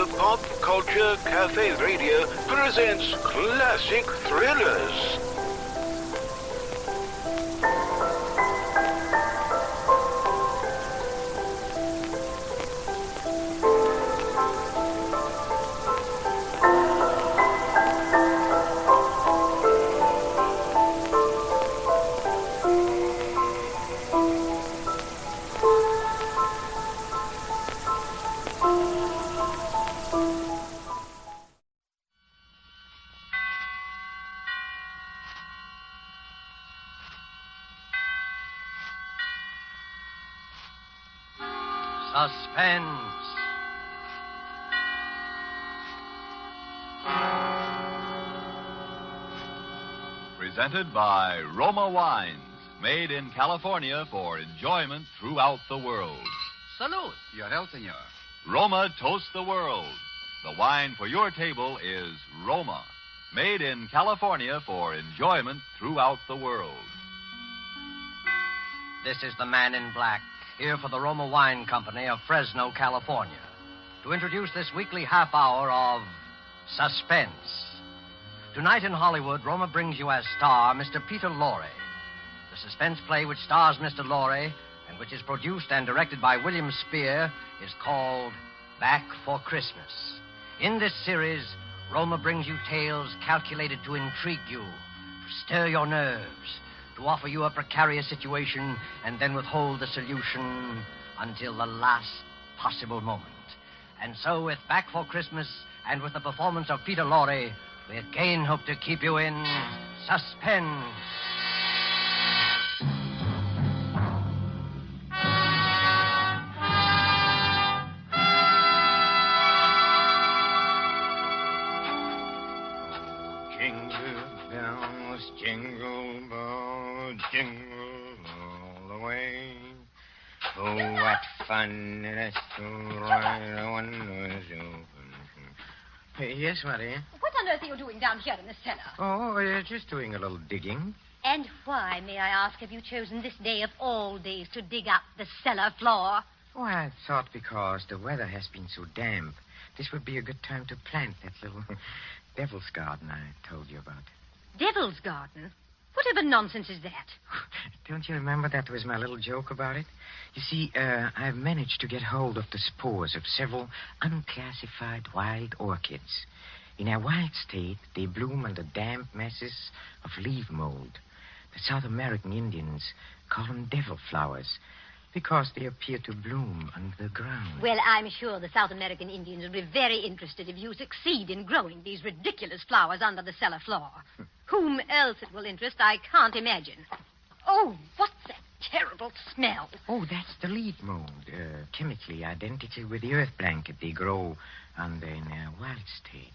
The Pop Culture Cafe Radio presents classic thrillers. Suspense. Presented by Roma Wines, made in California for enjoyment throughout the world. Salud. Your health, senor. Roma toasts the world. The wine for your table is Roma, made in California for enjoyment throughout the world. This is the Man in Black, here for the Roma Wine Company of Fresno, California, to introduce this weekly half hour of Suspense. Tonight in Hollywood, Roma brings you as star Mr. Peter Lorre. The suspense play which stars Mr. Lorre and which is produced and directed by William Spear is called Back for Christmas. In this series, Roma brings you tales calculated to intrigue you, to stir your nerves, to offer you a precarious situation and then withhold the solution until the last possible moment. And so, with Back for Christmas and with the performance of Peter Lorre, we again hope to keep you in suspense. Jingle bells, jingle bells, jingle all the way. Oh, what fun it is to ride a one-horse open. Yes, Maria? What on earth are you doing down here in the cellar? Oh, just doing a little digging. And why, may I ask, have you chosen this day of all days to dig up the cellar floor? Oh, I thought because the weather has been so damp, this would be a good time to plant that little devil's garden I told you about. Devil's garden? Whatever nonsense is that? Don't you remember that was my little joke about it? You see, I've managed to get hold of the spores of several unclassified wild orchids. In their wild state, they bloom under damp masses of leaf mold. The South American Indians call them devil flowers because they appear to bloom under the ground. Well, I'm sure the South American Indians will be very interested if you succeed in growing these ridiculous flowers under the cellar floor. Whom else it will interest, I can't imagine. Oh, what's that terrible smell? Oh, that's the leaf mold, chemically identical with the earth blanket they grow under in their wild state.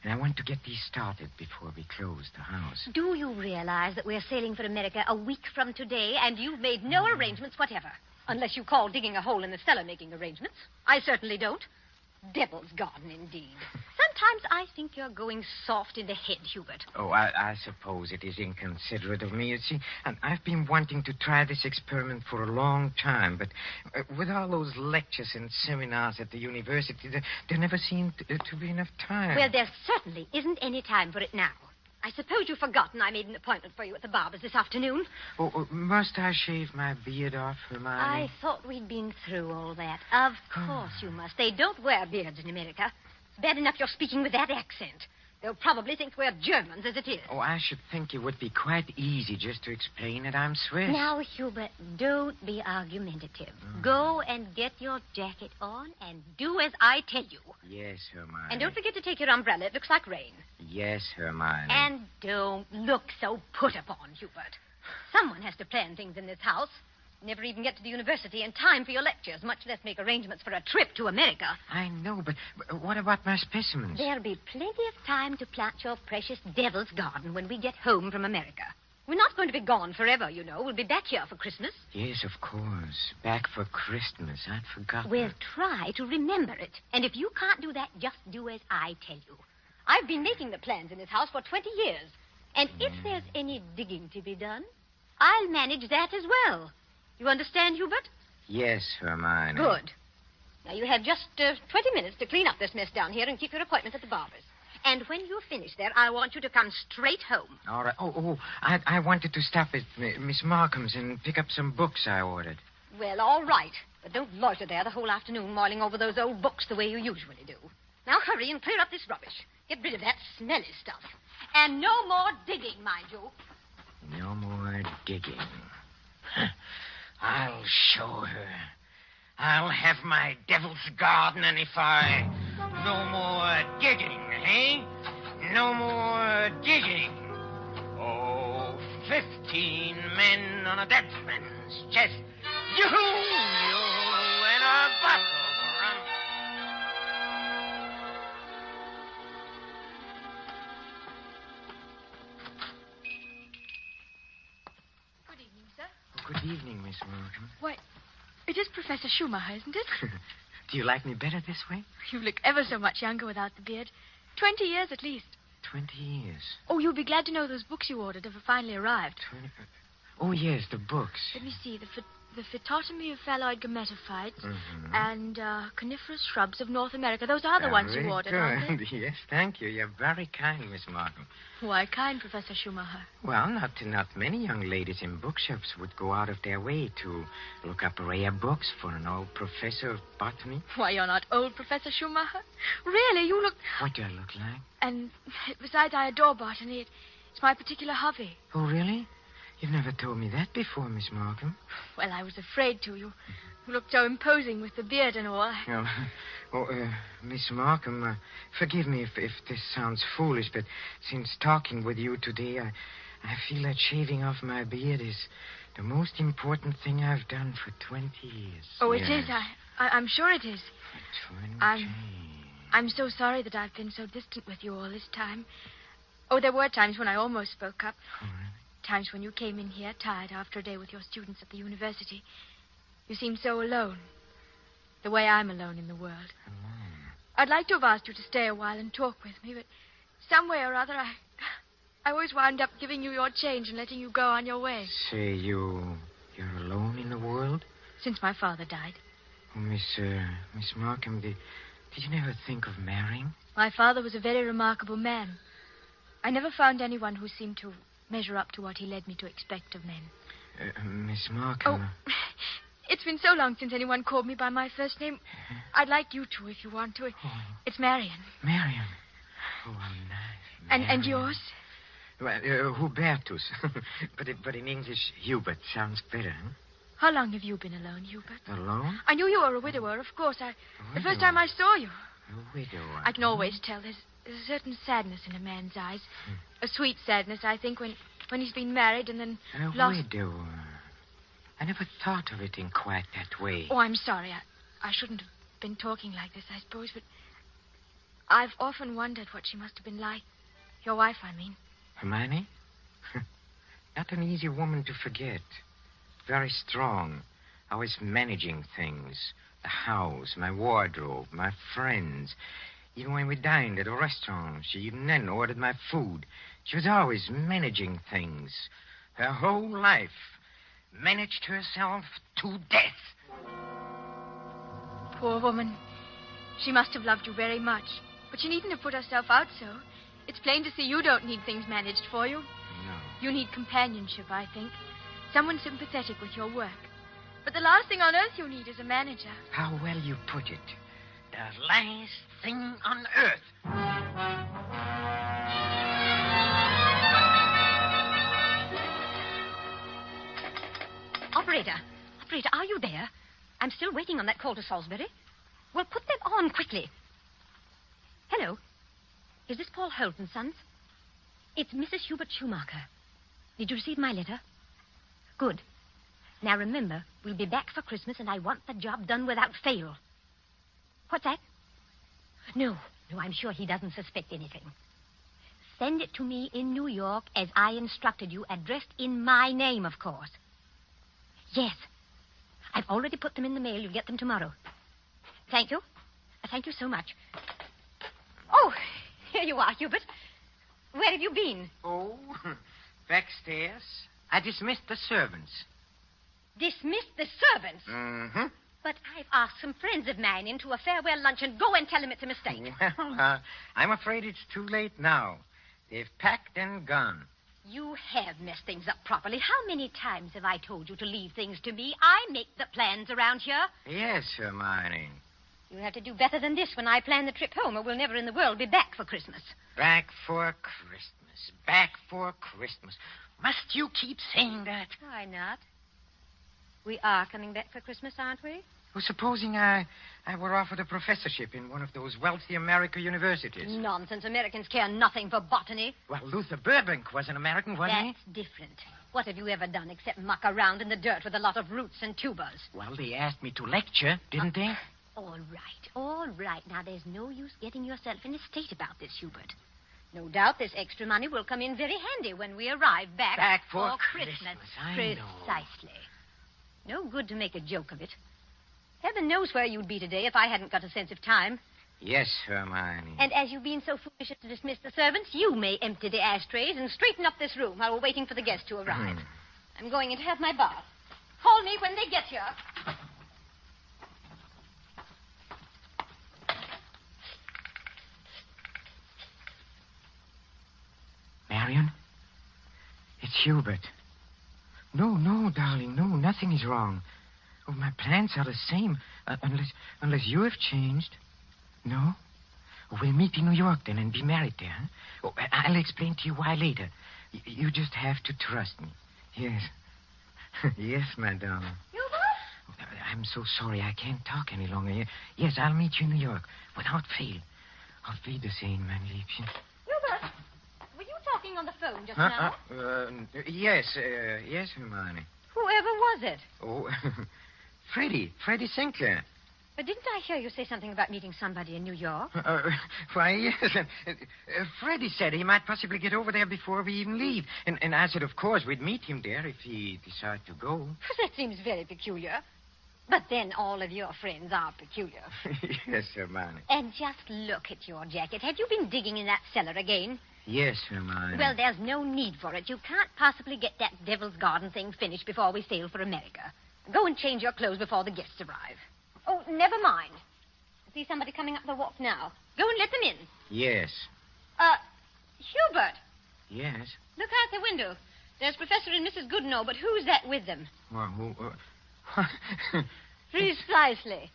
And I want to get these started before we close the house. Do you realize that we're sailing for America a week from today, and you've made no arrangements whatever? Unless you call digging a hole in the cellar making arrangements. I certainly don't. Devil's garden, indeed. Sometimes I think you're going soft in the head, Hubert. Oh, I suppose it is inconsiderate of me. You see, and I've been wanting to try this experiment for a long time, but with all those lectures and seminars at the university, there never seemed to be enough time. Well, there certainly isn't any time for it now. I suppose you've forgotten I made an appointment for you at the barber's this afternoon. Oh, must I shave my beard off, Hermione? I thought we'd been through all that. Of course you must. They don't wear beards in America. It's bad enough you're speaking with that accent. They'll probably think we're Germans as it is. Oh, I should think it would be quite easy just to explain that I'm Swiss. Now, Hubert, don't be argumentative. Go and get your jacket on and do as I tell you. Yes, Hermione. And don't forget to take your umbrella. It looks like rain. Yes, Hermione. And don't look so put upon, Hubert. Someone has to plan things in this house. Never even get to the university in time for your lectures, much less make arrangements for a trip to America. I know, but what about my specimens? There'll be plenty of time to plant your precious devil's garden when we get home from America. We're not going to be gone forever, you know. We'll be back here for Christmas. Yes, of course. Back for Christmas. I'd forgotten. We'll try to remember it. And if you can't do that, just do as I tell you. I've been making the plans in this house for 20 years. And if there's any digging to be done, I'll manage that as well. You understand, Hubert? Yes, Hermione. Good. Now, you have just 20 minutes to clean up this mess down here and keep your appointment at the barber's. And when you're finished there, I want you to come straight home. All right. I wanted to stop at Miss Markham's and pick up some books I ordered. Well, all right. But don't loiter there the whole afternoon mulling over those old books the way you usually do. Now, hurry and clear up this rubbish. Get rid of that smelly stuff. And no more digging, mind you. No more digging. I'll show her. I'll have my devil's garden, and if I... No more digging, eh? No more digging. Oh, 15 men on a dead man's chest. You and a bottle of rum. Good evening, sir. Good evening, Miss Markham. Why, it is Professor Schumacher, isn't it? Do you like me better this way? You look ever so much younger without the beard. 20 years at least. 20 years. Oh, you'll be glad to know those books you ordered have finally arrived. Oh, yes, the books. Let me see. The phytotomy of phalloid gametophytes and coniferous shrubs of North America. Those are the ones you ordered, aren't they? Yes, thank you. You're very kind, Miss Markham. Why kind, Professor Schumacher? Well, not many young ladies in bookshops would go out of their way to look up rare books for an old professor of botany. Why, you're not old, Professor Schumacher. Really, you look... What do I look like? And besides, I adore botany. It's my particular hobby. Oh, really? You've never told me that before, Miss Markham. Well, I was afraid to. You looked so imposing with the beard and all. Miss Markham, forgive me if this sounds foolish, but since talking with you today, I feel that shaving off my beard is the most important thing I've done for 20 years. Oh, it is. I'm sure it is. For 20. I'm so sorry that I've been so distant with you all this time. Oh, there were times when I almost spoke up. Oh, really? Times when you came in here tired after a day with your students at the university. You seemed so alone. The way I'm alone in the world. Alone? I'd like to have asked you to stay a while and talk with me, but some way or other, I always wound up giving you your change and letting you go on your way. Say, you're alone in the world? Since my father died. Oh, Miss Markham, did you never think of marrying? My father was a very remarkable man. I never found anyone who seemed to measure up to what he led me to expect of men. Miss Markham... Oh, it's been so long since anyone called me by my first name. I'd like you to, if you want to. It's Marion. Marion. Oh, how nice. And yours? Well, Hubertus. but in English, Hubert sounds better, huh? How long have you been alone, Hubert? Alone? I knew you were a widower, of course. The first time I saw you. A widower? I can always tell. There's a certain sadness in a man's eyes. A sweet sadness, I think, when he's been married and then lost... A widower. I never thought of it in quite that way. Oh, I'm sorry. I shouldn't have been talking like this, I suppose, but I've often wondered what she must have been like. Your wife, I mean. Hermione? Not an easy woman to forget. Very strong. Always managing things. The house, my wardrobe, my friends. Even when we dined at a restaurant, she even then ordered my food. She was always managing things. Her whole life. Managed herself to death. Poor woman. She must have loved you very much. But she needn't have put herself out so. It's plain to see you don't need things managed for you. No. You need companionship, I think. Someone sympathetic with your work. But the last thing on earth you need is a manager. How well you put it. The last thing on earth. Operator, are you there? I'm still waiting on that call to Salisbury. Well, put that on quickly. Hello. Is this Paul Holt and Sons? It's Mrs. Hubert Schumacher. Did you receive my letter? Good. Now, remember, we'll be back for Christmas, and I want the job done without fail. What's that? No, I'm sure he doesn't suspect anything. Send it to me in New York as I instructed you, addressed in my name, of course. Yes. I've already put them in the mail. You'll get them tomorrow. Thank you. Thank you so much. Oh, here you are, Hubert. Where have you been? Oh, backstairs. I dismissed the servants. Dismissed the servants? Mm-hmm. But I've asked some friends of mine into a farewell luncheon. Go and tell them it's a mistake. Well, I'm afraid it's too late now. They've packed and gone. You have messed things up properly. How many times have I told you to leave things to me? I make the plans around here. Yes, Hermione. You'll have to do better than this when I plan the trip home, or we'll never in the world be back for Christmas. Back for Christmas. Back for Christmas. Must you keep saying that? Why not? We are coming back for Christmas, aren't we? Well, supposing I were offered a professorship in one of those wealthy American universities. Nonsense. Americans care nothing for botany. Well, Luther Burbank was an American, wasn't he? That's different. What have you ever done except muck around in the dirt with a lot of roots and tubers? Well, they asked me to lecture, didn't they? All right. Now, there's no use getting yourself in a state about this, Hubert. No doubt this extra money will come in very handy when we arrive back for Christmas. I Precisely. No good to make a joke of it. Heaven knows where you'd be today if I hadn't got a sense of time. Yes, Hermione. And as you've been so foolish as to dismiss the servants, you may empty the ashtrays and straighten up this room while we're waiting for the guests to arrive. I'm going in to have my bath. Call me when they get here. Marion? It's Hubert. No, darling. No, nothing is wrong. Oh, my plans are the same, unless you have changed. No? Oh, we'll meet in New York then and be married there. Huh? Oh, I'll explain to you why later. You just have to trust me. Yes. Yes, madame. Hubert? I'm so sorry. I can't talk any longer. Yes, I'll meet you in New York without fail. Auf Wiedersehen, mein Liebchen. Hubert, were you talking on the phone just now? Yes, Hermione. Whoever was it? Oh, Freddie Sinclair. But didn't I hear you say something about meeting somebody in New York? Why, yes. Freddie said he might possibly get over there before we even leave. And I said, of course, we'd meet him there if he decided to go. That seems very peculiar. But then all of your friends are peculiar. Yes, Hermione. And just look at your jacket. Have you been digging in that cellar again? Yes, Hermione. Well, there's no need for it. You can't possibly get that Devil's Garden thing finished before we sail for America. Go and change your clothes before the guests arrive. Oh, never mind. I see somebody coming up the walk now. Go and let them in. Yes. Hubert. Yes? Look out the window. There's Professor and Mrs. Goodenough, but who's that with them? Well, who... Precisely.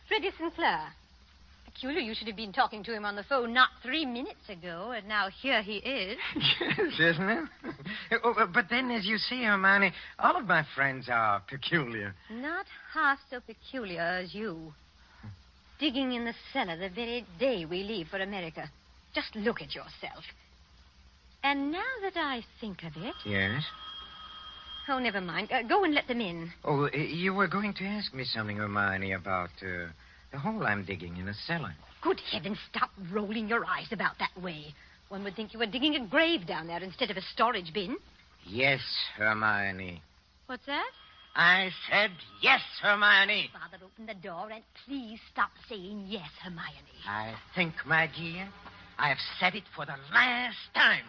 Freddie Sinclair. Peculiar you should have been talking to him on the phone not 3 minutes ago, and now here he is. Yes, isn't it? But then, as you see, Hermione, all of my friends are peculiar. Not half so peculiar as you. Digging in the cellar the very day we leave for America. Just look at yourself. And now that I think of it... Yes? Oh, never mind. Go and let them in. Oh, you were going to ask me something, Hermione, about the hole I'm digging in the cellar. Good heavens, stop rolling your eyes about that way. One would think you were digging a grave down there instead of a storage bin. Yes, Hermione. What's that? I said yes, Hermione. Father, open the door and please stop saying yes, Hermione. I think, my dear, I have said it for the last time.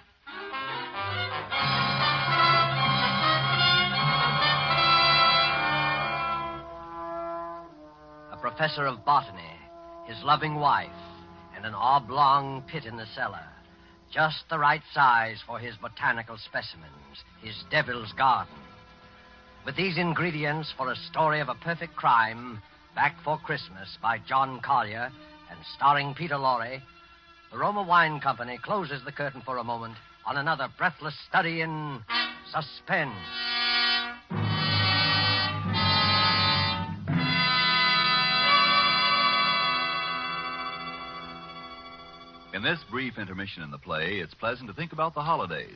A professor of botany, his loving wife, and an oblong pit in the cellar. Just the right size for his botanical specimens, his devil's garden. With these ingredients for a story of a perfect crime, Back for Christmas by John Collier and starring Peter Lorre, the Roma Wine Company closes the curtain for a moment on another breathless study in suspense. In this brief intermission in the play, it's pleasant to think about the holidays.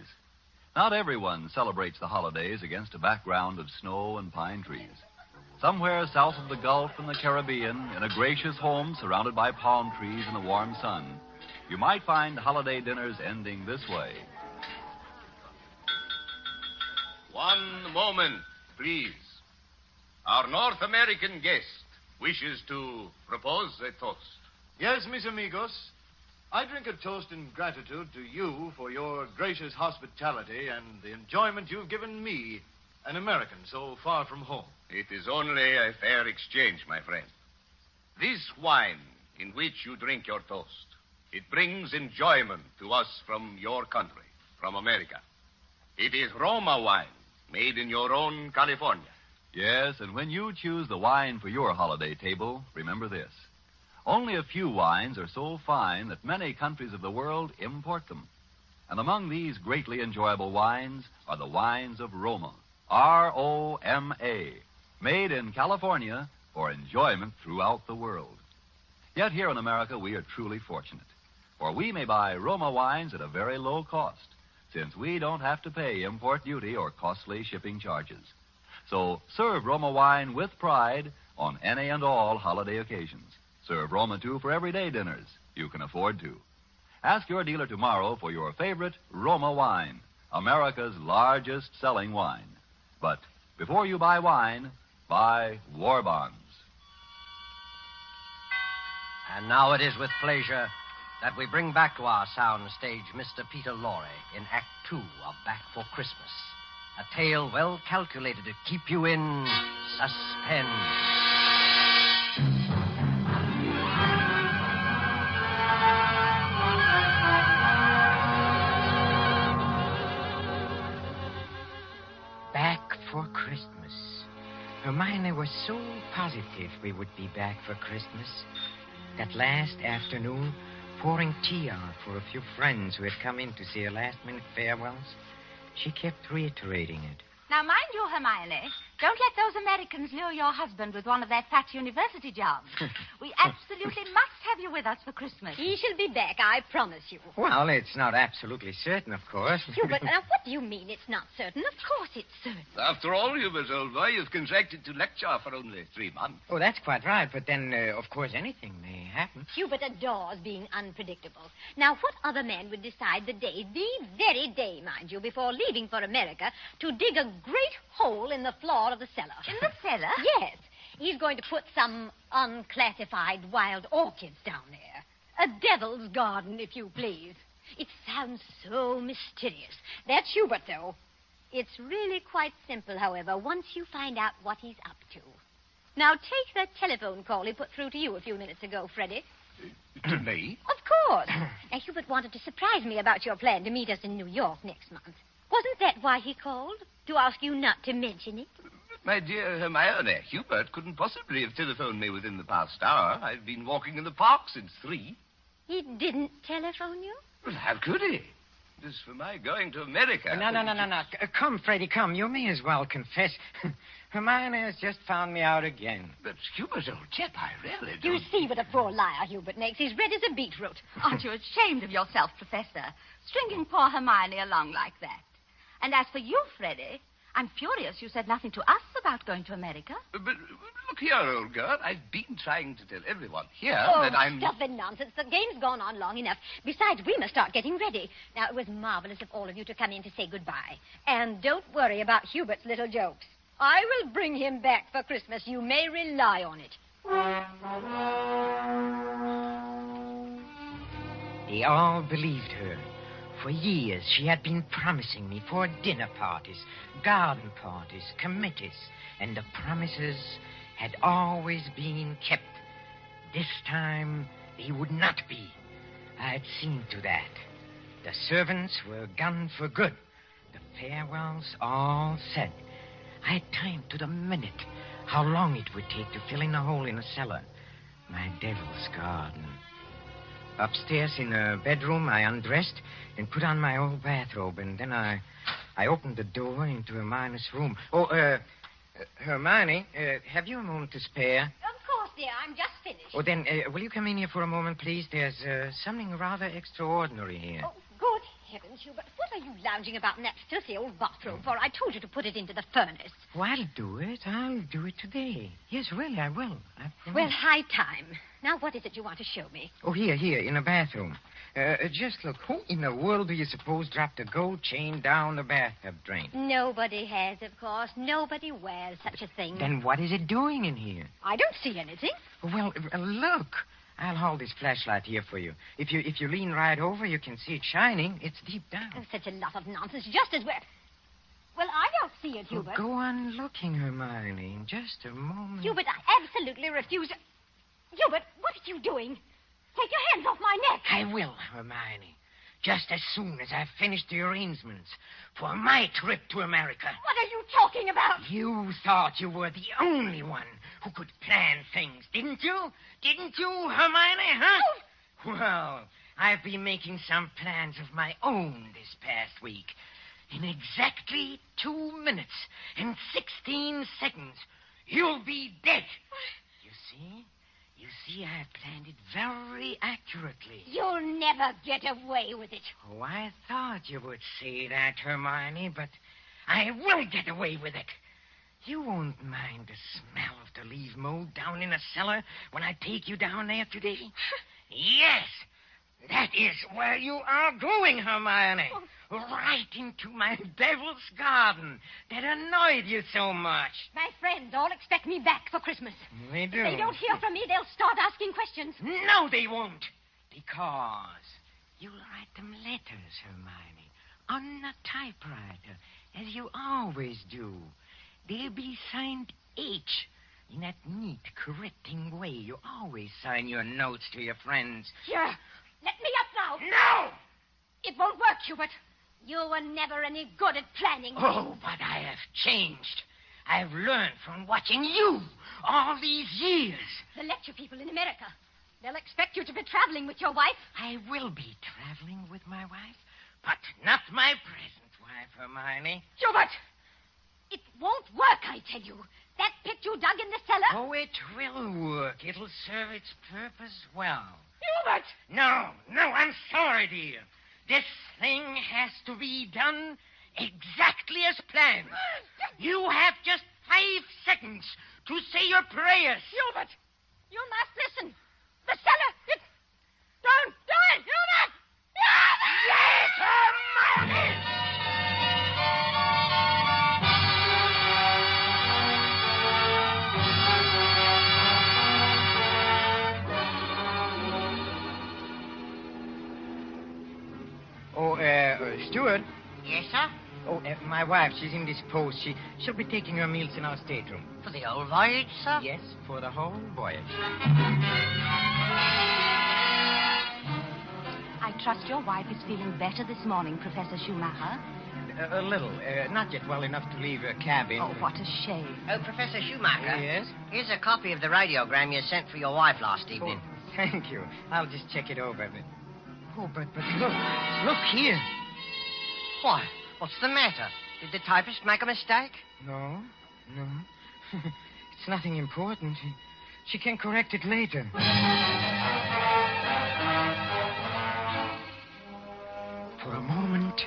Not everyone celebrates the holidays against a background of snow and pine trees. Somewhere south of the Gulf in the Caribbean, in a gracious home surrounded by palm trees in the warm sun, you might find holiday dinners ending this way. One moment, please. Our North American guest wishes to propose a toast. Yes, mis amigos. I drink a toast in gratitude to you for your gracious hospitality and the enjoyment you've given me An American so far from home. It is only a fair exchange, my friend. This wine in which you drink your toast, it brings enjoyment to us from your country, from America. It is Roma wine, made in your own California. Yes, and when you choose the wine for your holiday table, remember this. Only a few wines are so fine that many countries of the world import them. And among these greatly enjoyable wines are the wines of Roma, R-O-M-A, made in California for enjoyment throughout the world. Yet here in America, we are truly fortunate, for we may buy Roma wines at a very low cost, since we don't have to pay import duty or costly shipping charges. So serve Roma wine with pride on any and all holiday occasions. Serve Roma, too, for everyday dinners you can afford to. Ask your dealer tomorrow for your favorite Roma wine, America's largest selling wine. But before you buy wine, buy war bonds. And now it is with pleasure that we bring back to our sound stage Mr. Peter Lorre in Act 2 of Back for Christmas. A tale well calculated to keep you in suspense. Back for Christmas. Hermione was so positive we would be back for Christmas. That last afternoon, pouring tea out for a few friends who had come in to say her last-minute farewells, she kept reiterating it. Now, mind you, Hermione, don't let those Americans lure your husband with one of their fat university jobs. We absolutely must have you with us for Christmas. He shall be back, I promise you. Well, it's not absolutely certain, of course. Hubert, now what do you mean it's not certain? Of course it's certain. After all, Hubert, old boy, you've contracted to lecture for only 3 months. Oh, that's quite right, but then, of course, anything may happen. Hubert adores being unpredictable. Now, what other man would decide the very day, mind you, before leaving for America, to dig a great hole in the floor of the cellar? In the cellar? Yes. He's going to put some unclassified wild orchids down there. A devil's garden, if you please. It sounds so mysterious. That's Hubert, though. It's really quite simple, however, once you find out what he's up to. Now, take that telephone call he put through to you a few minutes ago, Freddie. To me? Of course. Now, Hubert wanted to surprise me about your plan to meet us in New York next month. Wasn't that why he called? To ask you not to mention it? My dear Hermione, Hubert couldn't possibly have telephoned me within the past hour. I've been walking in the park since 3. He didn't telephone you? Well, how could he? As for my going to America... No. Come, Freddie, come. You may as well confess. Hermione has just found me out again. But, Hubert, old chap, I really You don't... see what a poor liar Hubert makes. He's red as a beetroot. Aren't you ashamed of yourself, Professor? Stringing poor Hermione along like that. And as for you, Freddie, I'm furious you said nothing to us about going to America. But look here, old girl. I've been trying to tell everyone here that I'm... stuff and nonsense. The game's gone on long enough. Besides, we must start getting ready. Now, it was marvelous of all of you to come in to say goodbye. And don't worry about Hubert's little jokes. I will bring him back for Christmas. You may rely on it. They all believed her. For years, she had been promising me for dinner parties, garden parties, committees, and the promises had always been kept. This time, they would not be. I had seen to that. The servants were gone for good. The farewells all said. I had timed to the minute how long it would take to fill in a hole in the cellar. My devil's garden. Upstairs in the bedroom, I undressed and put on my old bathrobe, and then I opened the door into Hermione's room. Hermione, have you a moment to spare? Of course, dear. I'm just finished. Oh, then, will you come in here for a moment, please? There's something rather extraordinary here. Oh, good heavens, Hubert. What are you lounging about in that filthy old bathrobe for? I told you to put it into the furnace. Oh, I'll do it. I'll do it today. Yes, really, I will. Well, high time. Now, what is it you want to show me? Oh, here, in the bathroom. Just look. Who in the world do you suppose dropped a gold chain down the bathtub drain? Nobody has, of course. Nobody wears such a thing. Then what is it doing in here? I don't see anything. Well, look. I'll hold this flashlight here for you. If you lean right over, you can see it shining. It's deep down. Oh, such a lot of nonsense. Just as well. Well, I don't see it, Hubert. Go on looking, Hermione, in just a moment. Hubert, I absolutely refuse. Hubert, what are you doing? Take your hands off my neck. I will, Hermione. Just as soon as I've finished the arrangements for my trip to America. What are you talking about? You thought you were the only one who could plan things, didn't you? Didn't you, Hermione, huh? Well, I've been making some plans of my own this past week. In exactly 2 minutes and 16 seconds, you'll be dead. You see? You see, I've planned it very accurately. You'll never get away with it. Oh, I thought you would say that, Hermione, but I will get away with it. You won't mind the smell of the leaf mold down in the cellar when I take you down there today? Yes, that is where you are going, Hermione. Right into my devil's garden that annoyed you so much. My friends all expect me back for Christmas. They do. If they don't hear from me, they'll start asking questions. No, they won't. Because you'll write them letters, Hermione, on a typewriter, as you always do. They'll be signed H, in that neat, correcting way you always sign your notes to your friends. Here, let me up now. No! It won't work, Hubert. You were never any good at planning. Oh, but I have changed. I've learned from watching you all these years. The lecture people in America. They'll expect you to be traveling with your wife. I will be traveling with my wife, but not my present wife, Hermione. Hubert! It won't work, I tell you. That pit you dug in the cellar. Oh, it will work. It'll serve its purpose well. Hubert! No, I'm sorry, dear. This thing has to be done exactly as planned. You have just 5 seconds to say your prayers. Hubert, you must listen. The cellar, it's... Don't do it, Hubert! Yes, Hermione! Steward? Yes, sir? Oh, my wife, she's indisposed. She'll be taking her meals in our stateroom. For the old voyage, sir? Yes, for the whole voyage. I trust your wife is feeling better this morning, Professor Schumacher. A little. Not yet well enough to leave her cabin. Oh, what a shame. Oh, Professor Schumacher. Yes? Here's a copy of the radiogram you sent for your wife last evening. Oh, thank you. I'll just check it over. But look here. Why? What's the matter? Did the typist make a mistake? No. It's nothing important. She can correct it later. For a moment,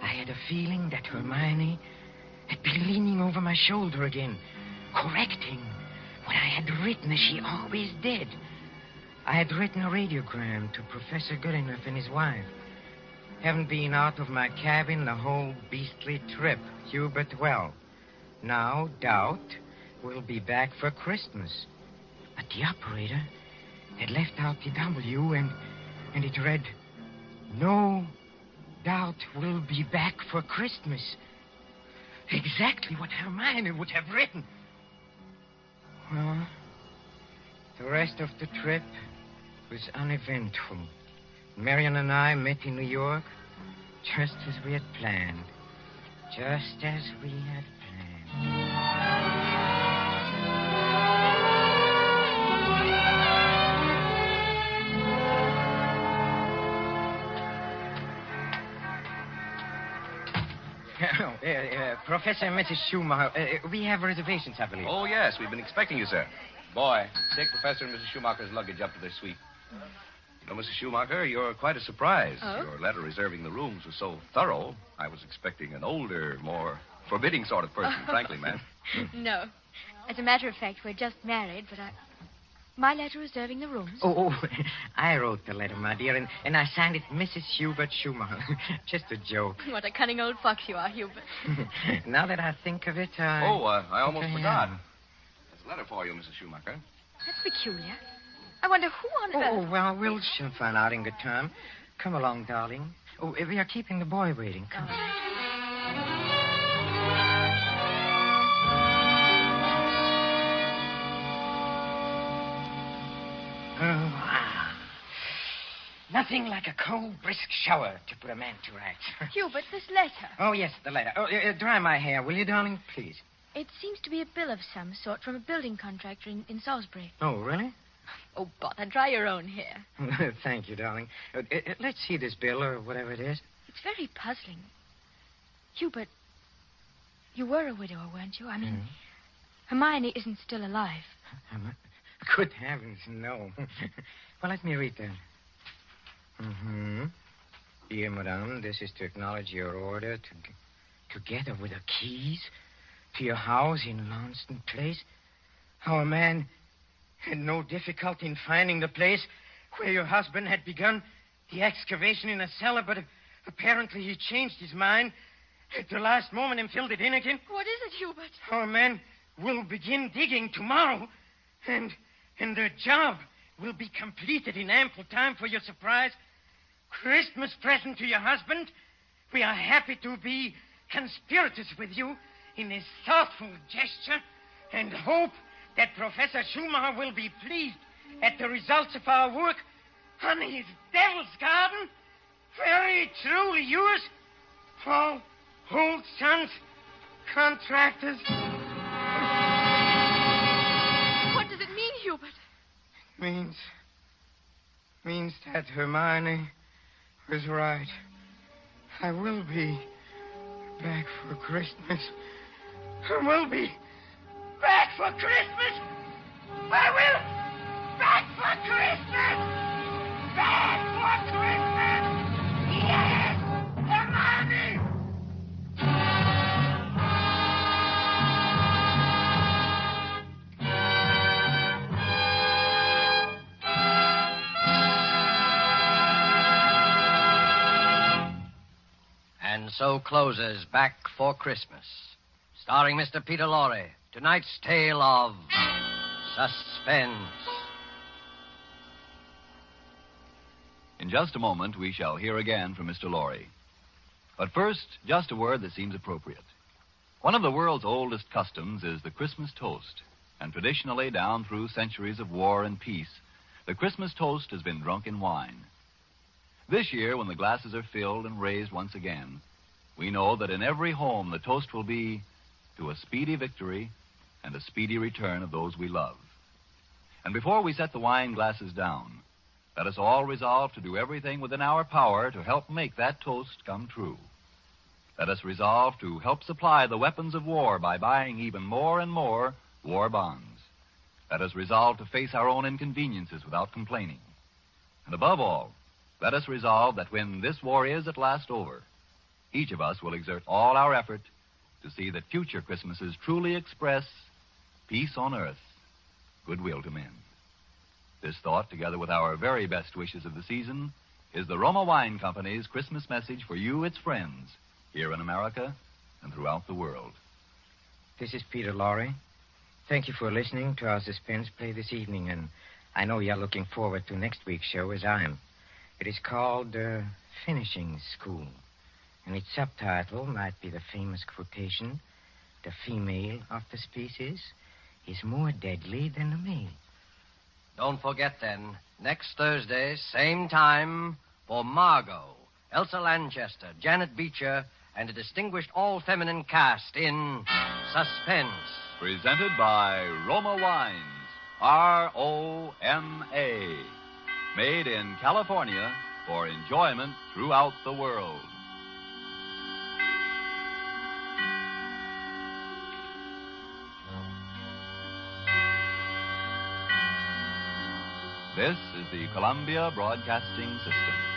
I had a feeling that Hermione had been leaning over my shoulder again, correcting what I had written as she always did. I had written a radiogram to Professor Goodenough and his wife. Haven't been out of my cabin the whole beastly trip, Hubert. Well, now doubt we'll be back for Christmas. But the operator had left out the W, and it read, "No doubt we'll be back for Christmas." Exactly what Hermione would have written. Well, the rest of the trip was uneventful. Marion and I met in New York just as we had planned. Just as we had planned. Professor and Mrs. Schumacher, we have reservations, I believe. Oh, yes, we've been expecting you, sir. Boy, take Professor and Mrs. Schumacher's luggage up to their suite. You know, Mrs. Schumacher, you're quite a surprise. Oh? Your letter reserving the rooms was so thorough, I was expecting an older, more forbidding sort of person, frankly, ma'am. No. As a matter of fact, we're just married, but my letter reserving the rooms. Oh, I wrote the letter, my dear, and I signed it Mrs. Hubert Schumacher. Just a joke. What a cunning old fox you are, Hubert. Now that I think of it, I almost Okay, forgot. yeah. There's a letter for you, Mrs. Schumacher. That's peculiar. I wonder who on earth... Oh, well, we'll soon find out in good time. Come along, darling. Oh, we are keeping the boy waiting. Come. Nothing like a cold, brisk shower to put a man to rights. Hubert, this letter. Oh, yes, the letter. Oh, dry my hair, will you, darling? Please. It seems to be a bill of some sort from a building contractor in Salisbury. Oh, really? Oh, bother, dry your own hair. Thank you, darling. Let's see this bill, or whatever it is. It's very puzzling. Hubert, you were a widower, weren't you? I mean, Hermione isn't still alive. Good heavens, no. Well, let me read that. Dear Madame, this is to acknowledge your order together with the keys to your house in Launceston Place. Our man had no difficulty in finding the place where your husband had begun the excavation in a cellar, but apparently he changed his mind at the last moment and filled it in again. What is it, Hubert? Our man will begin digging tomorrow, and the job will be completed in ample time for your surprise Christmas present to your husband. We are happy to be conspirators with you in this thoughtful gesture and hope that Professor Schumacher will be pleased at the results of our work on his Devil's Garden. Very truly yours, Paul Holt Sons, Contractors. What does it mean, Hubert? Means that Hermione was right. I will be back for Christmas. I will be back for Christmas. I will back for Christmas. Back for Christmas. Yes, Hermione. And so closes Back for Christmas, starring Mr. Peter Lorre. Tonight's tale of Suspense. In just a moment, we shall hear again from Mr. Lorre. But first, just a word that seems appropriate. One of the world's oldest customs is the Christmas toast. And traditionally, down through centuries of war and peace, the Christmas toast has been drunk in wine. This year, when the glasses are filled and raised once again, we know that in every home the toast will be to a speedy victory and a speedy return of those we love. And before we set the wine glasses down, let us all resolve to do everything within our power to help make that toast come true. Let us resolve to help supply the weapons of war by buying even more and more war bonds. Let us resolve to face our own inconveniences without complaining. And above all, let us resolve that when this war is at last over, each of us will exert all our effort to see that future Christmases truly express peace on earth, goodwill to men. This thought, together with our very best wishes of the season, is the Roma Wine Company's Christmas message for you, its friends, here in America and throughout the world. This is Peter Lorre. Thank you for listening to our suspense play this evening, and I know you're looking forward to next week's show as I am. It is called Finishing School, and its subtitle might be the famous quotation, "The female of the species is more deadly than the male." Don't forget, then, next Thursday, same time, for Margot, Elsa Lanchester, Janet Beecher, and a distinguished all-feminine cast in Suspense. Presented by Roma Wines, R-O-M-A. Made in California for enjoyment throughout the world. This is the Columbia Broadcasting System.